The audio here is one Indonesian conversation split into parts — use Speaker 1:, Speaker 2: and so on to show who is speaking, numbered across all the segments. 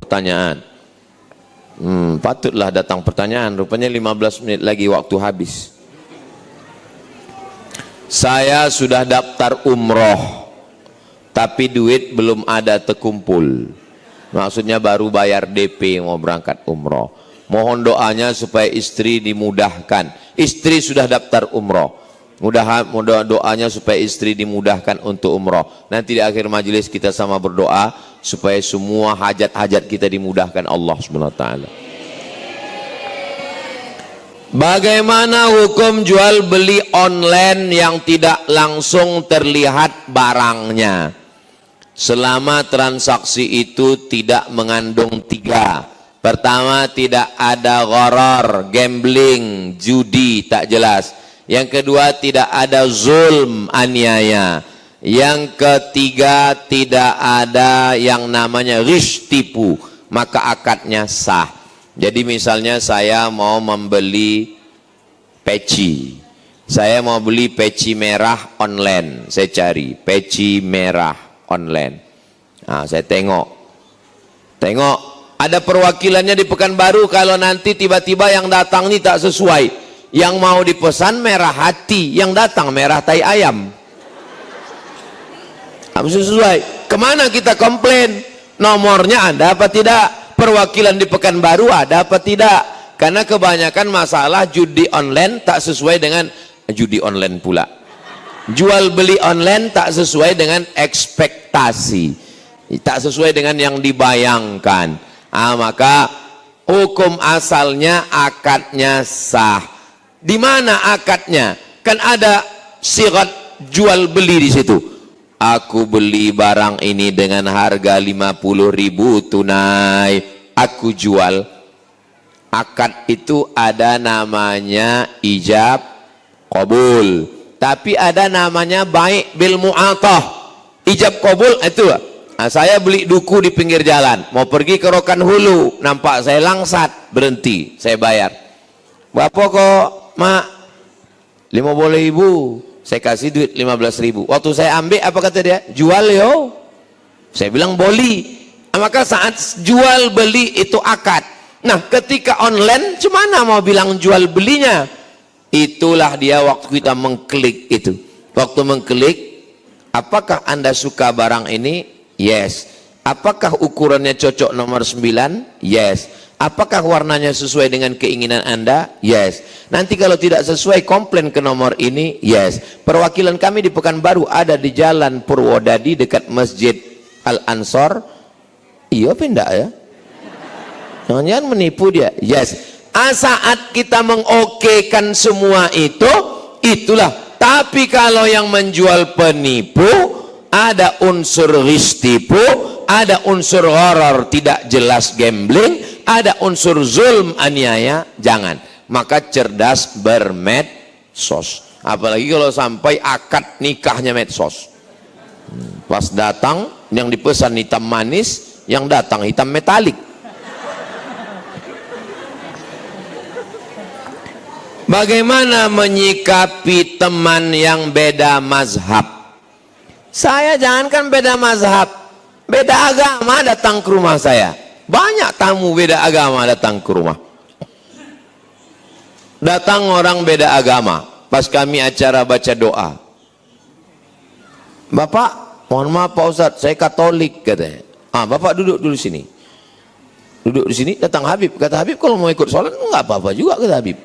Speaker 1: pertanyaan. Patutlah datang pertanyaan. Rupanya 15 menit lagi waktu habis. Saya sudah daftar umroh, tapi duit belum ada terkumpul. Maksudnya baru bayar DP mau berangkat umroh. Mohon doanya supaya istri dimudahkan. Istri sudah daftar umroh. Mudah doanya supaya istri dimudahkan untuk umroh. Nanti di akhir majelis kita sama berdoa supaya semua hajat-hajat kita dimudahkan Allah Subhanahu wa taala. Bagaimana hukum jual beli online yang tidak langsung terlihat barangnya? Selama transaksi itu tidak mengandung 3. Pertama, tidak ada gharar, gambling, judi tak jelas. Yang kedua, tidak ada zulm, aniaya. Yang ketiga, tidak ada yang namanya ghish, tipu, maka akadnya sah. Jadi misalnya saya mau membeli peci, saya mau beli peci merah online, saya cari peci merah online. Nah, saya tengok ada perwakilannya di Pekanbaru. Kalau nanti tiba-tiba yang datang ini tak sesuai, yang mau dipesan merah hati, yang datang merah tai ayam. Harus sesuai. Kemana kita komplain? Nomornya ada apa tidak? Perwakilan di Pekanbaru ada apa tidak? Karena kebanyakan masalah judi online tak sesuai dengan judi online pula. Jual beli online tak sesuai dengan ekspektasi, tak sesuai dengan yang dibayangkan. Maka hukum asalnya akadnya sah. Di mana akadnya? Kan ada syarat jual beli di situ. Aku beli barang ini dengan harga 50.000 tunai, aku jual. Akad itu ada namanya ijab qabul, tapi ada namanya baik bil mu'atah. Ijab qabul itu saya beli duku di pinggir jalan, mau pergi ke Rokan Hulu, nampak saya langsat, berhenti, saya bayar. Berapa kok, Mak? 50.000. Saya kasih duit 15.000. Waktu saya ambil, apa kata dia? Jual yo. Saya bilang boli. Maka saat jual beli itu akad. Nah, ketika online, cemana mau bilang jual belinya? Itulah dia waktu kita mengklik itu. Waktu mengklik, apakah Anda suka barang ini? Yes. Apakah ukurannya cocok nomor 9? Yes. Apakah warnanya sesuai dengan keinginan Anda? Yes. Nanti kalau tidak sesuai, komplain ke nomor ini. Yes. Perwakilan kami di Pekanbaru ada di Jalan Purwodadi dekat Masjid Al-Ansor. Iya pindah ya? Jangan menipu dia. Yes. Saat kita mengokekan semua itu, itulah. Tapi kalau yang menjual penipu, ada unsur ghistipu, ada unsur gharar tidak jelas gambling, ada unsur zulm aniaya, jangan. Maka cerdas bermedsos. Apalagi kalau sampai akad nikahnya medsos. Pas datang yang dipesan hitam manis, yang datang hitam metalik. Bagaimana menyikapi teman yang beda mazhab? Saya jangankan beda mazhab, beda agama datang ke rumah saya. Banyak tamu beda agama datang ke rumah. Datang orang beda agama, pas kami acara baca doa. Bapak, mohon maaf Pak Ustadz, saya Katolik katanya. Bapak duduk dulu sini. Duduk di sini, datang Habib. Kata Habib, kalau mau ikut sholat enggak apa-apa juga, kata Habib.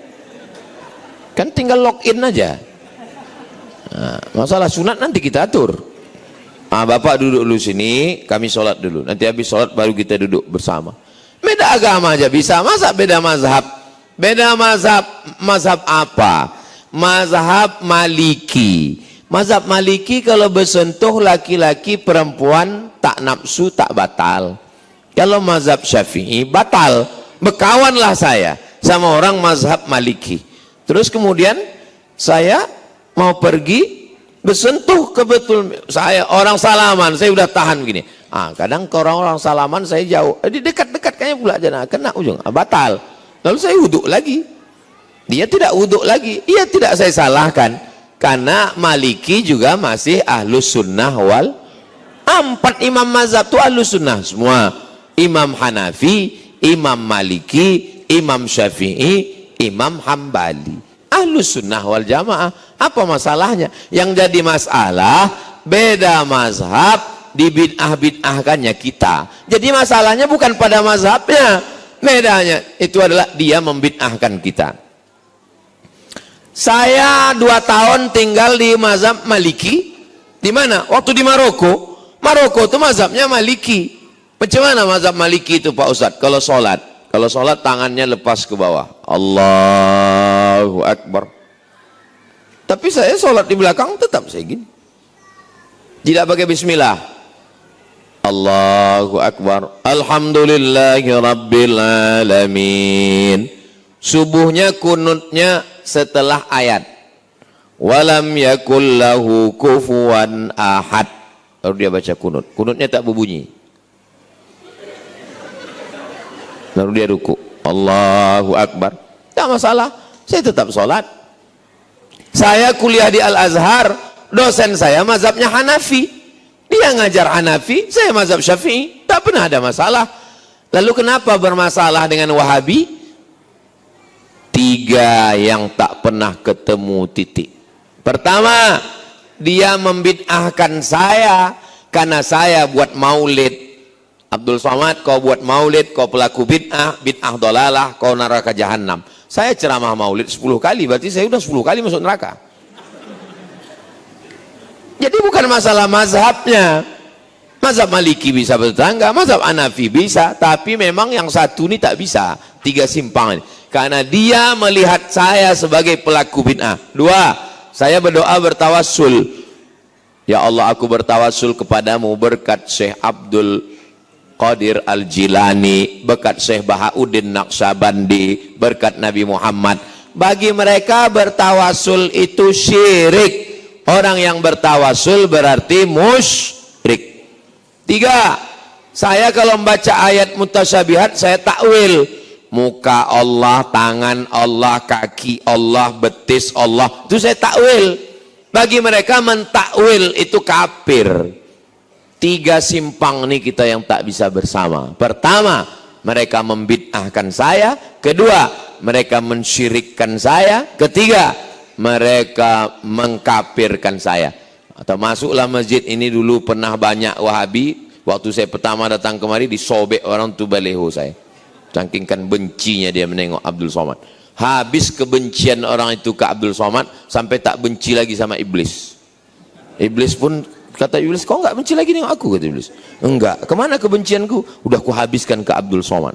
Speaker 1: Kan tinggal login aja. Masalah sunat nanti kita atur. Bapak duduk dulu sini, kami sholat dulu. Nanti habis sholat baru kita duduk bersama. Beda agama aja bisa, masa beda mazhab? Beda mazhab, mazhab apa? Mazhab Maliki. Mazhab Maliki kalau bersentuh laki-laki perempuan tak nafsu tak batal. Kalau mazhab Syafi'i batal. Berkawanlah saya sama orang mazhab Maliki. Terus kemudian saya mau pergi, bersentuh kebetul, saya orang salaman, saya udah tahan begini. Kadang ke orang-orang salaman saya jauh, di dekat-dekat kayaknya pula aja kena ujung, batal. Lalu saya wuduk lagi, dia tidak wuduk lagi. Iya, tidak saya salahkan, karena Maliki juga masih ahlus sunnah wal 4 imam mazhab itu ahlus sunnah semua. Imam Hanafi, Imam Maliki, Imam Syafi'i, Imam Hambali. Ahlus sunnah wal jamaah. Apa masalahnya? Yang jadi masalah beda mazhab, dibid'ah-bid'ahkannya kita. Jadi masalahnya bukan pada mazhabnya, bedanya itu adalah dia membid'ahkan kita. Saya 2 tahun tinggal di mazhab Maliki. Di mana? Waktu di Maroko. Maroko itu mazhabnya Maliki. Bagaimana mazhab Maliki itu Pak Ustadz? Kalau sholat tangannya lepas ke bawah. Allahu Akbar. Tapi saya sholat di belakang tetap saya gini. Tidak pakai bismillah. Allahu Akbar. Alhamdulillahi Rabbil Alamin. Subuhnya kunutnya setelah ayat. Walam yakul lahu kufuwan ahad. Lalu dia baca kunut. Kunutnya tak berbunyi. Lalu dia ruku. Allahu Akbar. Tak masalah. Saya tetap sholat. Saya kuliah di Al-Azhar. Dosen saya mazhabnya Hanafi. Dia ngajar Hanafi. Saya mazhab Syafi'i. Tak pernah ada masalah. Lalu kenapa bermasalah dengan Wahabi? 3 yang tak pernah ketemu titik. Pertama, dia membid'ahkan saya karena saya buat maulid. Abdul Somad, kau buat maulid, kau pelaku bid'ah, bid'ah dolalah, kau neraka jahanam. Saya ceramah maulid 10 kali, berarti saya udah 10 kali masuk neraka. Jadi bukan masalah mazhabnya. Mazhab Maliki bisa bertetangga, mazhab Hanafi bisa, tapi memang yang satu ini tak bisa. 3 simpang ini. Karena dia melihat saya sebagai pelaku bid'ah. 2, saya berdoa bertawassul. Ya Allah, aku bertawassul kepadamu berkat Syekh Abdul Qadir Al-Jilani, berkat Syekh Bahauddin Naqsyabandi, berkat Nabi Muhammad. Bagi mereka bertawassul itu syirik. Orang yang bertawassul berarti musyrik. 3, saya kalau membaca ayat mutasyabihat saya takwil. Muka Allah, tangan Allah, kaki Allah, betis Allah, itu saya takwil. Bagi mereka mentakwil itu kafir. 3 simpang ini kita yang tak bisa bersama. Pertama, mereka membid'ahkan saya. Kedua, mereka mensyirikkan saya. Ketiga, mereka mengkafirkan saya. Atau masuklah masjid ini dulu pernah banyak Wahabi. Waktu saya pertama datang kemari disobek orang tu baleho saya. Saking bencinya dia menengok Abdul Somad. Habis kebencian orang itu ke Abdul Somad sampai tak benci lagi sama iblis. Iblis pun kata iblis, kau enggak benci lagi dengan aku, kata iblis. Enggak. Kemana kebencianku? Udah ku habiskan ke Abdul Somad.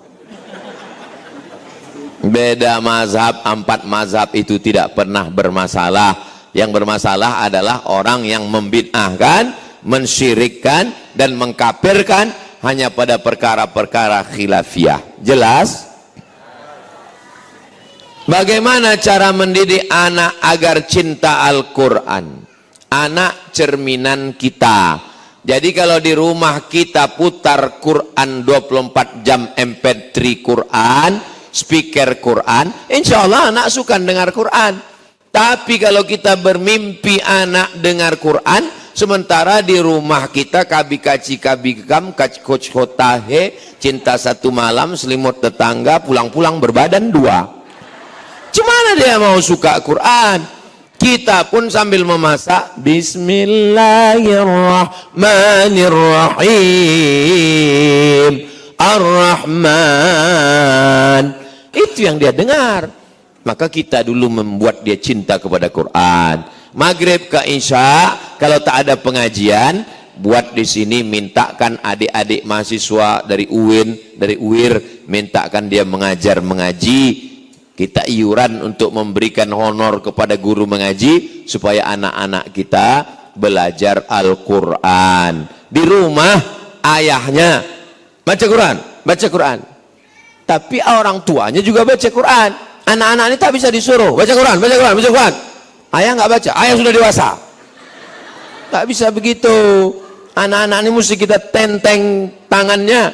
Speaker 1: Beda mazhab, 4 mazhab itu tidak pernah bermasalah. Yang bermasalah adalah orang yang membid'ahkan, mensyirikkan dan mengkafirkan hanya pada perkara-perkara khilafiyah. Jelas? Bagaimana cara mendidik anak agar cinta Al-Quran? Anak cerminan kita. Jadi kalau di rumah kita putar Quran 24 jam, MP3 Quran, speaker Quran, insya Allah anak suka dengar Quran. Tapi kalau kita bermimpi anak dengar Quran, sementara di rumah kita kabi kaci kabi kam kac coach hotahe, cinta satu malam, selimut tetangga, pulang-pulang berbadan 2. Gimana dia mau suka Quran? Kita pun sambil memasak Bismillahirrahmanirrahim Ar-Rahman. Itu yang dia dengar. Maka kita dulu membuat dia cinta kepada Quran. Maghrib ke Isya, kalau tak ada pengajian, buat di sini, mintakan adik-adik mahasiswa dari UIN, dari UIR, mintakan dia mengajar mengaji. Kita iuran untuk memberikan honor kepada guru mengaji supaya anak-anak kita belajar Al-Quran. Di rumah ayahnya baca Quran, baca Quran. Tapi orang tuanya juga baca Quran. Anak-anak ini tak bisa disuruh baca Quran, baca Quran, baca Quran. Ayah nggak baca, ayah sudah dewasa. Tak bisa begitu. Anak-anak ini mesti kita tenteng tangannya,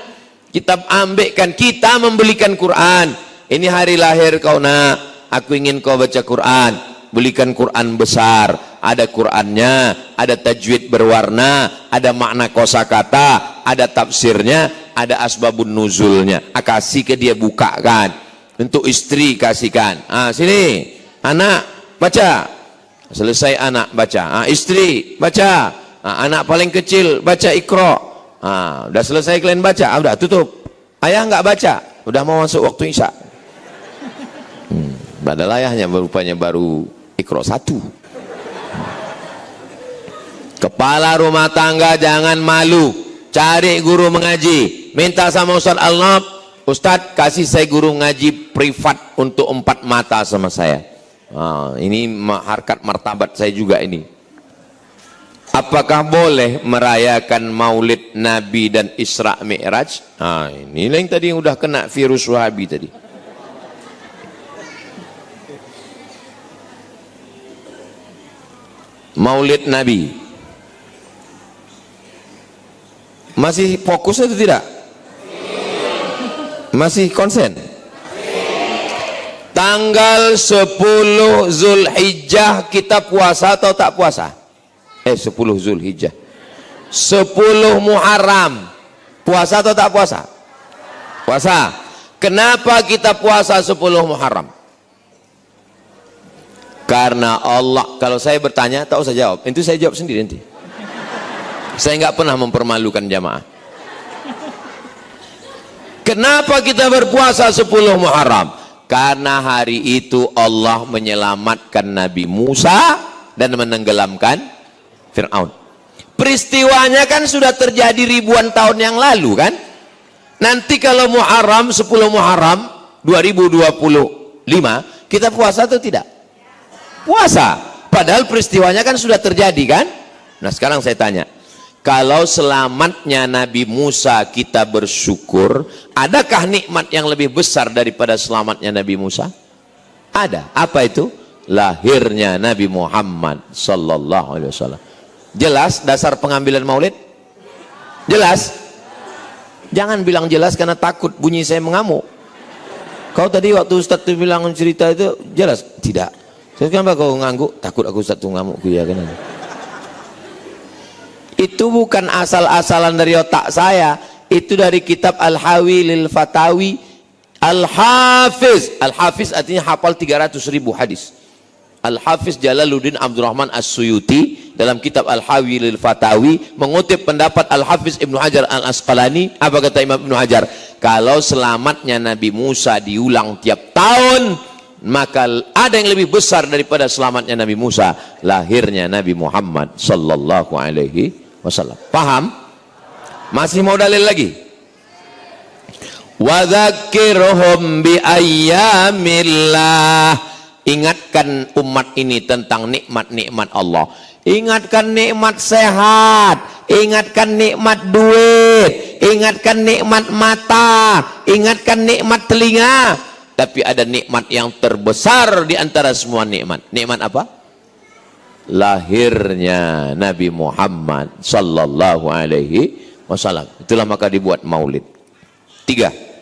Speaker 1: kita ambilkan, kita membelikan Quran. Ini hari lahir kau nak, aku ingin kau baca Quran. Belikan Quran besar, ada Qurannya, ada tajwid berwarna, ada makna kosakata, ada tafsirnya. ada asbabun nuzulnya. Kasih ke dia, bukakan. Untuk istri kasihkan. Sini, anak baca. Selesai anak baca. Istri baca. Anak paling kecil baca Iqra. Udah selesai kalian baca, udah tutup. Ayah nggak baca, udah mau masuk waktu Isya. Padahal ayahnya rupanya baru Iqra 1. Kepala rumah tangga jangan malu, cari guru mengaji, minta sama Ustaz Al-Nab, Ustaz kasih saya guru ngaji privat untuk 4 mata sama saya. Ini harkat martabat saya juga ini. Apakah boleh merayakan maulid Nabi dan Isra Mi'raj? Ini yang tadi yang udah kena virus Wahabi tadi. Maulid Nabi masih fokus atau tidak? Masih konsen? Tanggal 10 Zulhijjah kita puasa atau tak puasa? 10 Zulhijjah. 10 Muharram puasa atau tak puasa? Puasa. Kenapa kita puasa 10 Muharram? Karena Allah, kalau saya bertanya tak usah jawab, itu saya jawab sendiri nanti. Saya nggak pernah mempermalukan jamaah. Kenapa kita berpuasa 10 Muharram? Karena hari itu Allah menyelamatkan Nabi Musa dan menenggelamkan Fir'aun. Peristiwanya kan sudah terjadi ribuan tahun yang lalu kan? Nanti kalau Muharram, 10 Muharram 2025, kita puasa atau tidak? Puasa. Padahal peristiwanya kan sudah terjadi kan? Nah sekarang saya tanya, kalau selamatnya Nabi Musa kita bersyukur, adakah nikmat yang lebih besar daripada selamatnya Nabi Musa? Ada. Apa itu? Lahirnya Nabi Muhammad sallallahu alaihi wasallam. Jelas dasar pengambilan maulid? Jelas? Jangan bilang jelas karena takut bunyi saya mengamuk. Kau tadi waktu Ustaz itu bilang cerita itu jelas? Tidak. Saya kenapa kau ngangguk? Takut aku Ustaz itu ngamuk ya kan? Itu bukan asal-asalan dari otak saya, itu dari kitab Al-Hawi lil Fatawi. Al-Hafiz, Al-Hafiz artinya hafal 300.000 hadis. Al-Hafiz Jalaluddin Abdurrahman As-Suyuti dalam kitab Al-Hawi lil Fatawi mengutip pendapat Al-Hafiz Ibnu Hajar Al-Asqalani. Apa kata Imam Ibnu Hajar? Kalau selamatnya Nabi Musa diulang tiap tahun, maka ada yang lebih besar daripada selamatnya Nabi Musa, lahirnya Nabi Muhammad sallallahu alaihi wasallam. Paham? Masih mau dalil lagi? Wa dzakirhum bi ayyamillah. Ingatkan umat ini tentang nikmat-nikmat Allah. Ingatkan nikmat sehat, ingatkan nikmat duit, ingatkan nikmat mata, ingatkan nikmat telinga. Tapi ada nikmat yang terbesar di antara semua nikmat. Nikmat apa? Lahirnya Nabi Muhammad sallallahu alaihi wasallam. Itulah maka dibuat maulid. 3.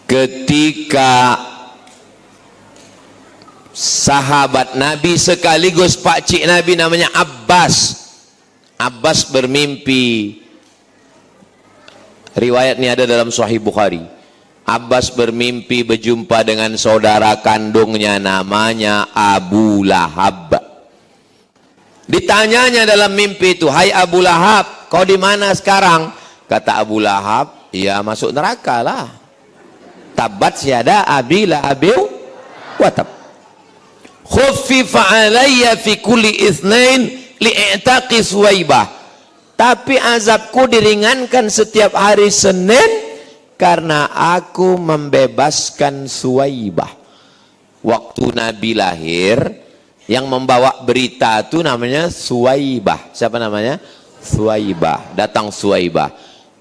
Speaker 1: Ketika sahabat Nabi sekaligus pakcik Nabi namanya Abbas. Abbas bermimpi. Riwayat ini ada dalam Sahih Bukhari. Abbas bermimpi berjumpa dengan saudara kandungnya namanya Abu Lahab. Ditanyanya dalam mimpi itu, "Hai Abu Lahab, kau di mana sekarang?" Kata Abu Lahab, "Ya masuk neraka lah. Tabat syada abi lahabi wa tab. Khuffifa alayya fi kulli itsnain li'taqi Suwaibah." Tapi azabku diringankan setiap hari Senin karena aku membebaskan Suwaibah. Waktu Nabi lahir, yang membawa berita itu namanya Suwaibah. Siapa namanya? Suwaibah. Datang Suwaibah.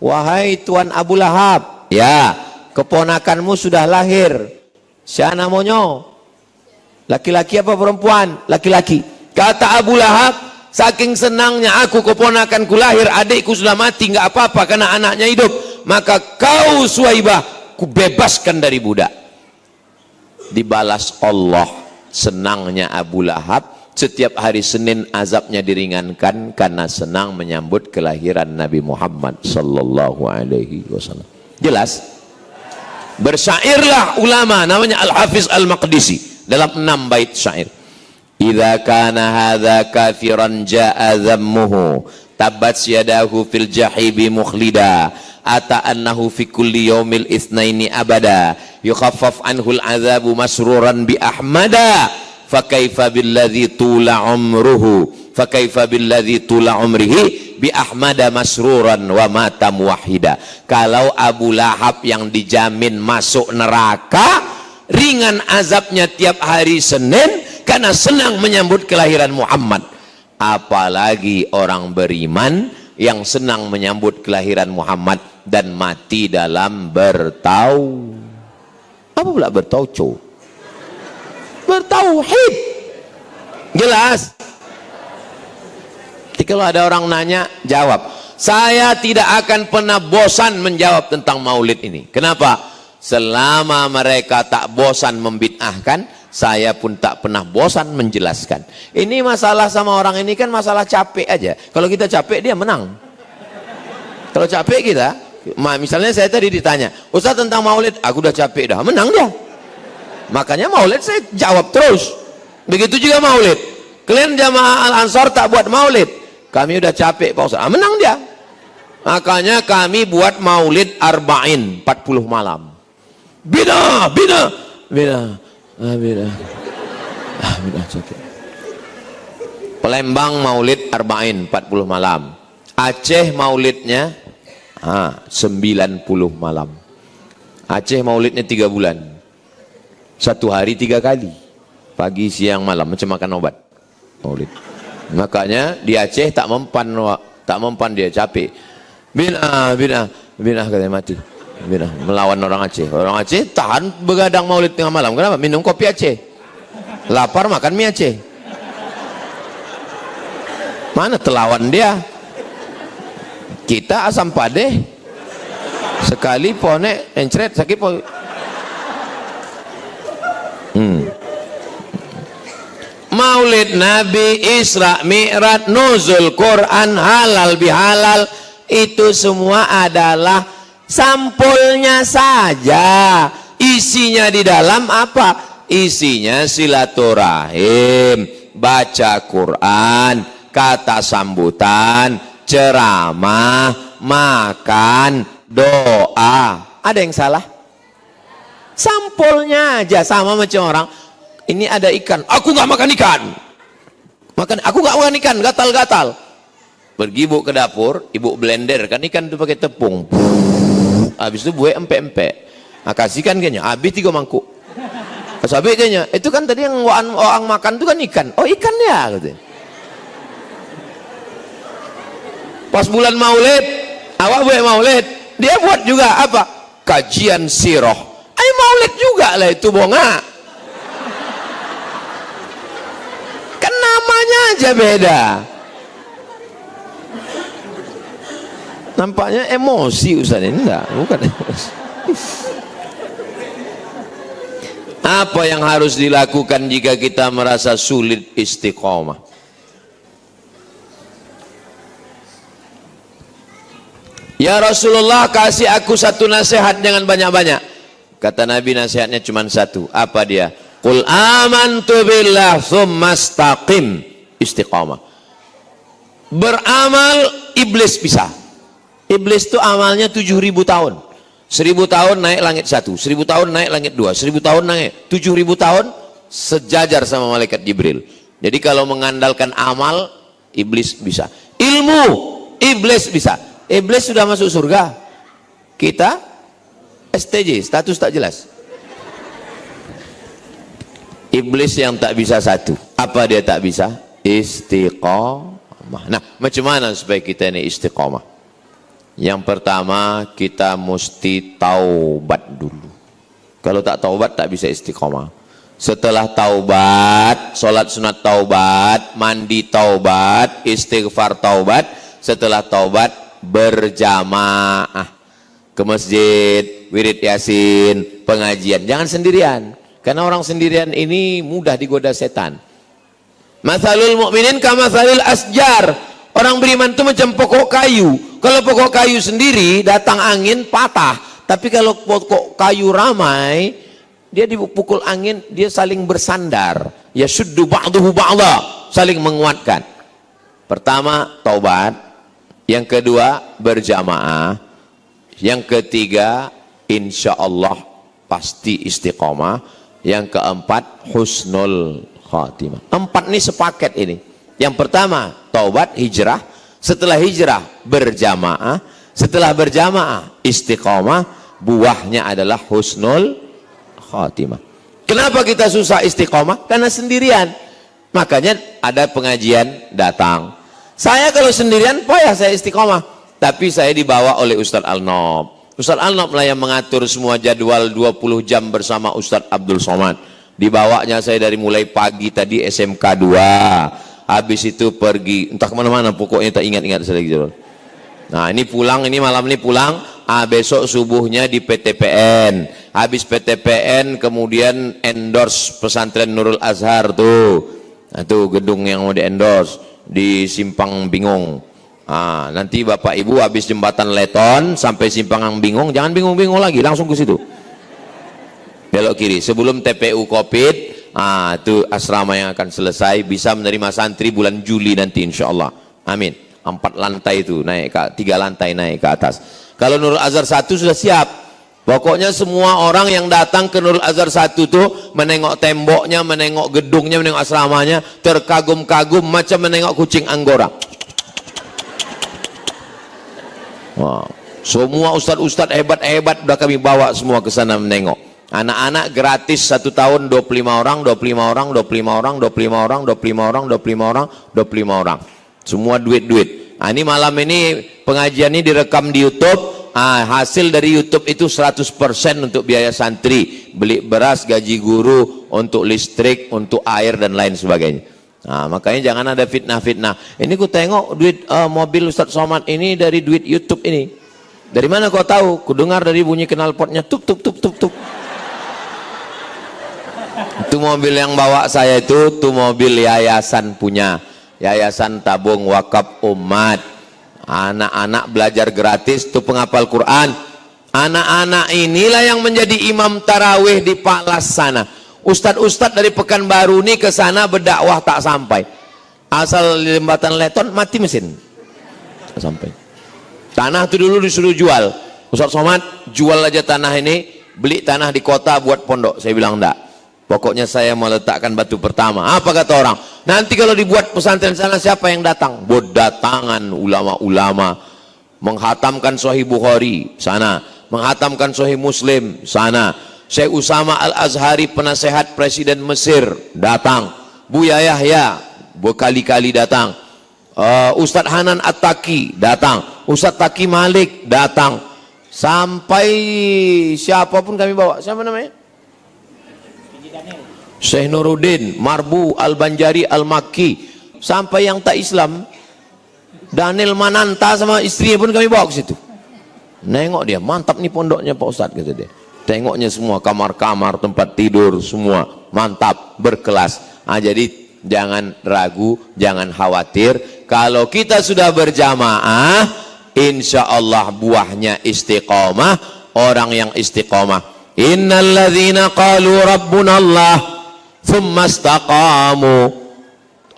Speaker 1: "Wahai Tuan Abu Lahab, ya, keponakanmu sudah lahir. Siapa namanya? Laki-laki apa perempuan?" Laki-laki. Kata Abu Lahab, "Saking senangnya aku keponakanku lahir, adikku sudah mati, nggak apa-apa karena anaknya hidup. Maka kau Suwaibah, kubebaskan dari budak." Dibalas Allah senangnya Abu Lahab Setiap hari Senin azabnya diringankan karena senang menyambut kelahiran Nabi Muhammad sallallahu alaihi wasallam. Jelas? Bersyairlah ulama namanya Al-Hafiz Al-Maqdisi dalam 6 bait syair. Idza kana hadza kafiran jaa dhammuhu tabbat yadahu fil jahibi mukhlida ata annahu fi kulli yaumil itsnaini abada yukhaffaf anhu al-'adzabu masruran bi ahmada fakaifa billadzi tula umruhu fakaifa billadzi tula umrihi bi ahmada masruran wa mata muwahhida. Kalau Abu Lahab yang dijamin masuk neraka ringan azabnya tiap hari Senin karena senang menyambut kelahiran Muhammad, apalagi orang beriman yang senang menyambut kelahiran Muhammad dan mati dalam bertau apa pula bertauco bertauhid. Jelas? Jadi kalau ada orang nanya, jawab. Saya tidak akan pernah bosan menjawab tentang maulid ini. Kenapa? Selama mereka tak bosan membid'ahkan, saya pun tak pernah bosan menjelaskan. Ini masalah sama orang ini kan masalah capek aja. Kalau kita capek dia menang. Kalau capek kita, misalnya saya tadi ditanya, Ustaz tentang maulid, aku udah capek dah, menang dia. Makanya maulid saya jawab terus. Begitu juga maulid. Kalian jamaah Al-Ansar tak buat maulid, kami udah capek Pak Ustaz, menang dia. Makanya kami buat maulid arba'in 40 malam. Bina capek. Palembang maulid arba'in 40 malam. Aceh maulidnya 90 malam. Aceh maulidnya 3 bulan. 1 hari 3 kali, pagi siang malam, macam makan obat maulid. Makanya di Aceh tak mempan dia capek. Bina katanya mati. Bina melawan orang Aceh. Orang Aceh tahan begadang maulid tengah malam. Kenapa? Minum kopi Aceh. Lapar makan mie Aceh. Mana telawan dia? Kita asam padeh sekali pone encret sakit po. Maulid Nabi, Isra Mi'raj, nuzul Quran, halal bihalal, itu semua adalah sampulnya saja. Isinya di dalam apa? Isinya silaturahim, baca Quran, kata sambutan, ceramah, makan, doa. Ada yang salah? Sampulnya aja. Sama macam orang, ini ada ikan, aku nggak makan ikan. Aku nggak makan ikan, gatal-gatal. Pergi ibu ke dapur, ibu blender kan ikan itu pakai tepung. Habis itu buat empek-empek. Kasihkan kayaknya, habis 3 mangkuk. Habis kayaknya, itu kan tadi yang orang makan itu kan ikan. Oh ikan ya, gitu. Pas bulan maulid, awak buat maulid, dia buat juga apa? Kajian sirah. Maulid juga lah itu bonga. Kan namanya aja beda. Nampaknya emosi Ustaz ini. Enggak, bukan emosi. Apa yang harus dilakukan jika kita merasa sulit istiqomah? Ya Rasulullah, kasih aku satu nasihat, jangan banyak-banyak. Kata Nabi, nasihatnya cuma satu. Apa dia? Qul amantu billah tsumma istaqim. Istiqamah. Beramal iblis bisa. Iblis itu amalnya 7.000 tahun. 1.000 tahun naik langit 1, 1.000 tahun naik langit 2, 1.000 tahun naik 7.000 tahun sejajar sama malaikat Jibril. Jadi kalau mengandalkan amal, iblis bisa. Ilmu, iblis bisa. Iblis sudah masuk surga. Kita STJ, status tak jelas. Iblis yang tak bisa satu. Apa dia tak bisa? Istiqomah. Nah, macam mana supaya kita ini istiqomah? Yang pertama, kita mesti taubat dulu. Kalau tak taubat, tak bisa istiqomah. Setelah taubat, sholat sunat taubat, mandi taubat, istighfar taubat. Setelah taubat, berjamaah ke masjid, wirid yasin, pengajian. Jangan sendirian, karena orang sendirian ini mudah digoda setan. Matsalul mu'minin kamatsalil asjar. Orang beriman itu macam pokok kayu. Kalau pokok kayu sendiri datang angin patah, tapi kalau pokok kayu ramai, dia dipukul angin, dia saling bersandar. Ya syuddu ba'duhu ba'dha, saling menguatkan. Pertama, taubat. Yang kedua, berjamaah. Yang ketiga, insya Allah pasti istiqomah. Yang keempat, husnul khatimah. 4 ini sepaket ini. Yang pertama, taubat, hijrah. Setelah hijrah, berjamaah. Setelah berjamaah, istiqomah. Buahnya adalah husnul khatimah. Kenapa kita susah istiqomah? Karena sendirian. Makanya ada pengajian datang. Saya kalau sendirian, payah saya istiqomah. Tapi saya dibawa oleh Ustadz Al-Nob. Ustadz Al-Nob lah yang mengatur semua jadwal 20 jam bersama Ustadz Abdul Somad. Dibawanya saya dari mulai pagi tadi SMK 2. Habis itu pergi entah kemana-mana, pokoknya tak ingat-ingat saya lagi. Nah ini pulang, ini malam ini pulang, besok subuhnya di PTPN. Habis PTPN kemudian endorse pesantren Nurul Azhar tuh. Nah tuh gedung yang mau di endorse di Simpang Bingung. Nah, nanti Bapak Ibu habis jembatan Leton sampai Simpang Bingung, jangan bingung-bingung lagi, langsung ke situ. Belok kiri sebelum TPU Covid. Itu asrama yang akan selesai, bisa menerima santri bulan Juli nanti insya Allah. Amin. 4 lantai itu naik ke 3 lantai naik ke atas. Kalau Nurul Azhar 1 sudah siap. Pokoknya semua orang yang datang ke Nurul Azhar 1 tuh menengok temboknya, menengok gedungnya, menengok asramanya, terkagum-kagum macam menengok kucing Anggora. Wow. Semua ustadz-ustadz hebat-hebat udah kami bawa semua ke sana menengok. Anak-anak gratis 1 tahun 25 orang, 25 orang, 25 orang, 25 orang, 25 orang, 25 orang, 25 orang. Semua duit-duit. Ini malam ini pengajian ini direkam di YouTube. Hasil dari YouTube itu 100% untuk biaya santri, beli beras, gaji guru, untuk listrik, untuk air dan lain sebagainya. Makanya jangan ada fitnah-fitnah. Ini ku tengok duit mobil Ustadz Somad ini dari duit YouTube ini. Dari mana kau tahu? Ku dengar dari bunyi knalpotnya tup tup tup tup tup. Itu mobil yang bawa saya itu mobil yayasan punya, Yayasan Tabung Wakaf Umat. Anak-anak belajar gratis tuh penghafal Quran. Anak-anak inilah yang menjadi imam tarawih di Palas sana. Ustadz-ustadz dari Pekanbaru ini ke sana berdakwah tak sampai. Asal di jembatan Leton mati mesin. Tak sampai. Tanah itu dulu disuruh jual. Ustadz Somad jual aja tanah ini, beli tanah di kota buat pondok. Saya bilang enggak. Pokoknya saya mau letakkan batu pertama. Apa kata orang? Nanti kalau dibuat pesantren sana siapa yang datang? Berdatangan ulama-ulama menghatamkan Sahih Bukhari sana, menghatamkan Sahih Muslim sana. Syekh Usama Al-Azhari penasehat Presiden Mesir datang. Buya Yahya berkali-kali datang. Ustadz Hanan At-Taki datang. Ustadz Taki Malik datang. Sampai siapapun kami bawa. Siapa namanya? Syekh Nuruddin, Marbu, Al-Banjari, Al-Makki. Sampai yang tak Islam, Daniel Mananta sama istrinya pun kami bawa ke situ. Nengok dia, mantap nih pondoknya Pak Ustadz, kata dia. Tengoknya semua, kamar-kamar, tempat tidur, semua mantap, berkelas. Jadi jangan ragu, jangan khawatir. Kalau kita sudah berjamaah, insya Allah buahnya istiqomah. Orang yang istiqomah, innalladzina qalu rabbuna Allah thumma istaqamu.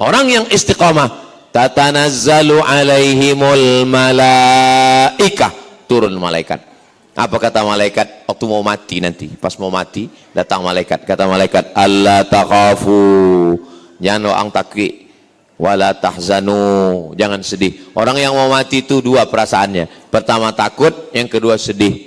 Speaker 1: Orang yang istiqamah, tatanazzalu alaihimul malaikah, turun malaikat. Apa kata malaikat waktu mau mati nanti? Pas mau mati datang malaikat. Kata malaikat, alla takhafu, jangan orang takwi, wala tahzanu, jangan sedih. Orang yang mau mati itu 2 perasaannya. Pertama takut, yang kedua sedih.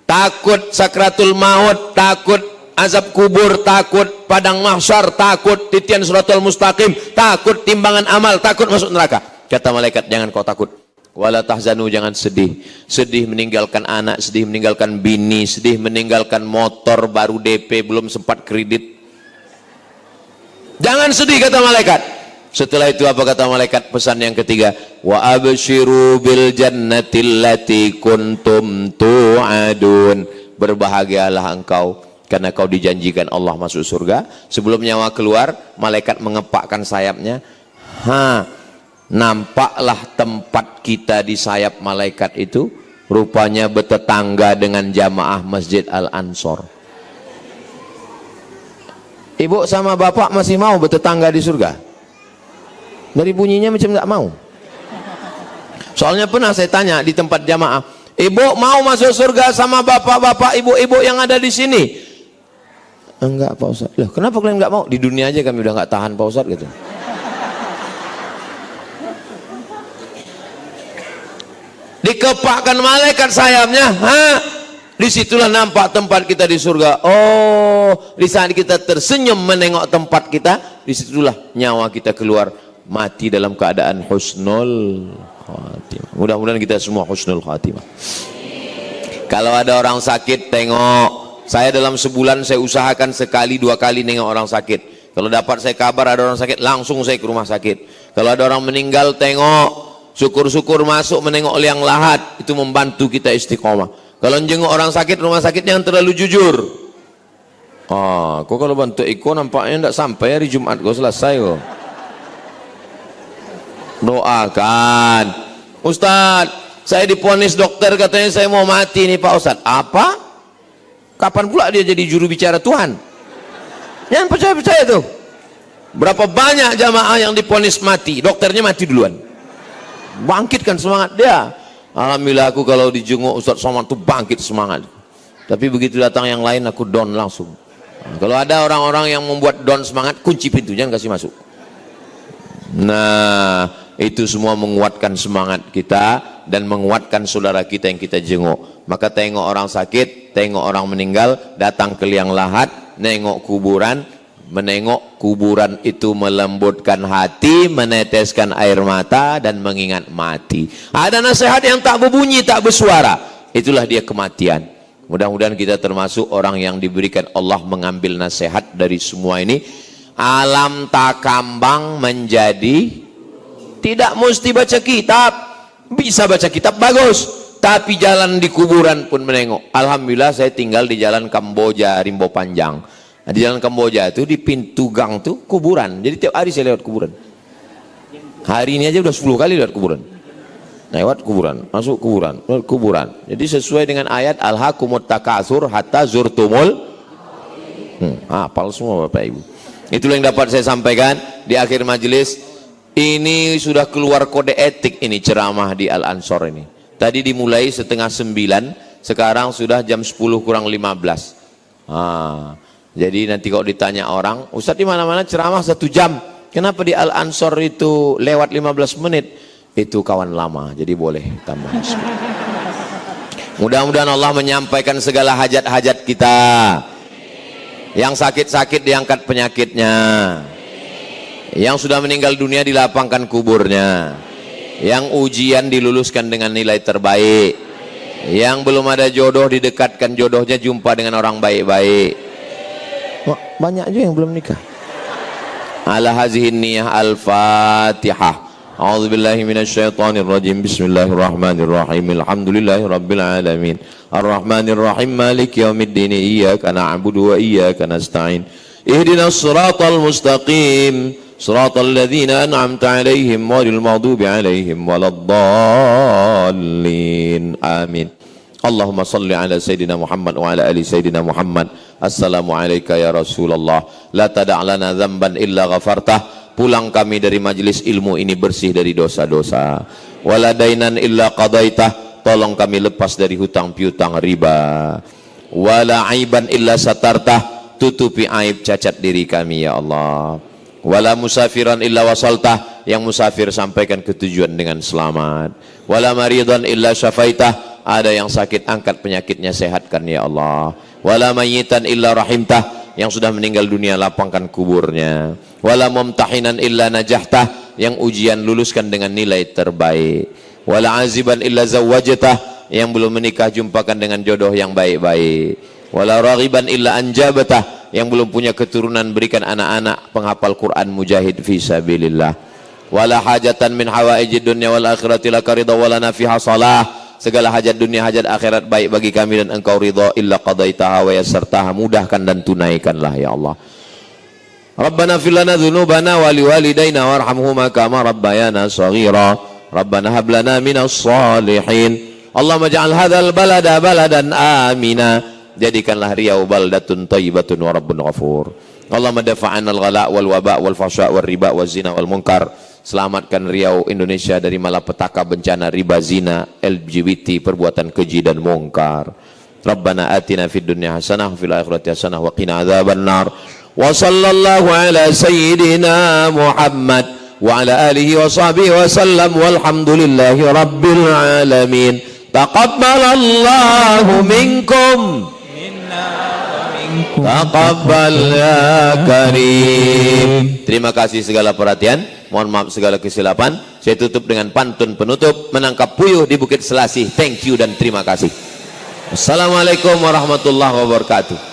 Speaker 1: Takut sakratul maut, takut azab kubur, takut padang mahsyar, takut titian suratul mustaqim, takut timbangan amal, takut masuk neraka. Kata malaikat, jangan kau takut. Wala tahzanu, jangan sedih. Sedih meninggalkan anak, sedih meninggalkan bini, sedih meninggalkan motor baru DP, belum sempat kredit. Jangan sedih, kata malaikat. Setelah itu apa kata malaikat? Pesan yang ketiga, wa absyiru bil jannatil lati kuntum tu'adun. Berbahagialah engkau karena kau dijanjikan Allah masuk surga. Sebelum nyawa keluar, malaikat mengepakkan sayapnya. Nampaklah tempat kita di sayap malaikat itu, rupanya bertetangga dengan jamaah Masjid Al-Ansor. Ibu sama bapak masih mau bertetangga di surga? Dari bunyinya macam nggak mau. Soalnya pernah saya tanya di tempat jamaah, ibu mau masuk surga sama bapak-bapak, ibu-ibu yang ada di sini? Enggak Pak Ustaz. Loh, kenapa kalian nggak mau? Di dunia aja kami udah nggak tahan Pak Ustaz gitu. Dikepakkan malaikat sayapnya, disitulah nampak tempat kita di surga. Oh, di saat kita tersenyum menengok tempat kita, disitulah nyawa kita keluar, mati dalam keadaan husnul khatimah. Mudah-mudahan kita semua husnul khatimah. Kalau ada orang sakit, tengok. Saya dalam sebulan saya usahakan sekali 2 kali nengok orang sakit. Kalau dapat saya kabar ada orang sakit, langsung saya ke rumah sakit. Kalau ada orang meninggal, tengok. Syukur-syukur masuk menengok liang lahat, itu membantu kita istiqomah. Kalau jenguk orang sakit, rumah sakit jangan terlalu jujur. Kok kalau bantu Iko nampaknya tidak sampai hari Jumat kok selesai kok. Doakan. Ustaz, saya diponis dokter katanya saya mau mati nih Pak Ustaz. Apa? Kapan pula dia jadi juru bicara Tuhan? Jangan percaya-percaya tuh. Berapa banyak jamaah yang diponis mati, dokternya mati duluan. Bangkitkan semangat dia. Alhamdulillah aku kalau dijenguk Ustaz Somad tuh bangkit semangat. Tapi begitu datang yang lain aku down langsung. Kalau ada orang-orang yang membuat down semangat, kunci pintu, jangan kasih masuk. Nah, itu semua menguatkan semangat kita dan menguatkan saudara kita yang kita jenguk. Maka tengok orang sakit, tengok orang meninggal, datang ke liang lahat, nengok kuburan. Menengok kuburan itu melembutkan hati, meneteskan air mata dan mengingat mati. Ada nasihat yang tak berbunyi, tak bersuara, itulah dia kematian. Mudah-mudahan kita termasuk orang yang diberikan Allah mengambil nasihat dari semua ini. Alam takambang menjadi, tidak mesti baca kitab, bisa baca kitab bagus, tapi jalan di kuburan pun menengok. Alhamdulillah saya tinggal di jalan Kamboja Rimbo Panjang. Nah, di jalan Kamboja itu di pintu gang tuh kuburan. Jadi tiap hari saya lewat kuburan. Hari ini aja udah 10 kali lewat kuburan. Lewat kuburan, masuk kuburan, lewat kuburan. Jadi sesuai dengan ayat alhaqumut takatsur hatta zurtumul. Hafal semua Bapak Ibu. Itulah yang dapat saya sampaikan di akhir majelis. Ini sudah keluar kode etik ini ceramah di Al-Ansor ini. Tadi dimulai 8:30, sekarang sudah jam 10 kurang 15. Jadi nanti kalau ditanya orang, Ustaz di mana-mana ceramah 1 jam, kenapa di Al-Ansor itu lewat 15 menit? Itu kawan lama, jadi boleh tambah. Mudah-mudahan Allah menyampaikan segala hajat-hajat kita. Yang sakit-sakit diangkat penyakitnya. Yang sudah meninggal dunia dilapangkan kuburnya. Yang ujian diluluskan dengan nilai terbaik. Yang belum ada jodoh didekatkan jodohnya, jumpa dengan orang baik-baik. Banyak juga yang belum nikah. Ala hazihin niyah al-fatihah. A'udzubillahi minasyaitonirrajim. Bismillahirrahmanirrahim. Alhamdulillahirabbil alamin. Arrahmanirrahim. Maliki yaumiddin. Iyyaka na'budu wa iyyaka nasta'in. Ihdinas siratal mustaqim. Siratal ladzina an'amta 'alaihim ghairil maghdubi 'alaihim waladdallin. Amin. Allahumma salli ala Sayyidina Muhammad wa ala ali Sayyidina Muhammad. Assalamualaikum ya Rasulullah. La tada'lana dzamban illa ghafartah. Pulang kami dari majelis ilmu ini bersih dari dosa-dosa. Wala dainan illa qadaitah. Tolong kami lepas dari hutang piutang riba. Wala aiban illa satartah. Tutupi aib cacat diri kami ya Allah. Wala musafiran illa wasaltah. Yang musafir sampaikan ke tujuan dengan selamat. Wala maridan illa syafaitah. Ada yang sakit, angkat penyakitnya, sehatkan ya Allah. Wala mayyitan illa rahimtah. Yang sudah meninggal dunia, lapangkan kuburnya. Wala mumtahinan illa najahtah. Yang ujian luluskan dengan nilai terbaik. Wala aziban illa zawwajtah. Yang belum menikah, jumpakan dengan jodoh yang baik-baik. Wala raghiban illa anjabatah. Yang belum punya keturunan, berikan anak-anak penghafal Quran mujahid fi sabilillah. Wala hajatan min hawaijid dunya wal akhirati laka ridha wala nafiha salah. segala hajat dunia hajat akhirat baik bagi kami dan engkau ridha illa qadaitaha wa yassartaha, mudahkan dan tunaikanlah ya Allah. Rabbana fir lana dzunubana wa liwalidayna warhamhuma kama rabbayana shaghira. Rabbana hab lana minas shalihin. Allahumma ja'al hadzal balada baladan amina. Jadikanlah Riau baldatun thayyibatun wa rabbun ghafur. Allahumma dafa'anal ghala wal waba wal fahsya wal riba wal zina wal munkar. Selamatkan Riau Indonesia dari malapetaka bencana riba, zina, LGBT, perbuatan keji dan mungkar. Rabbana atina fid dunya hasanah wa fil akhirati hasanah wa qina adzabannar. Wa sallallahu ala sayyidina Muhammad wa ala alihi wa sahbihi wa sallam walhamdulillahi rabbil alamin. Taqabbalallahu minkum taqabbal ya karim. Terima kasih segala perhatian, mohon maaf segala kesilapan. Saya tutup dengan pantun penutup, menangkap puyuh di Bukit Selasih. Thank you dan terima kasih. Assalamualaikum warahmatullahi wabarakatuh.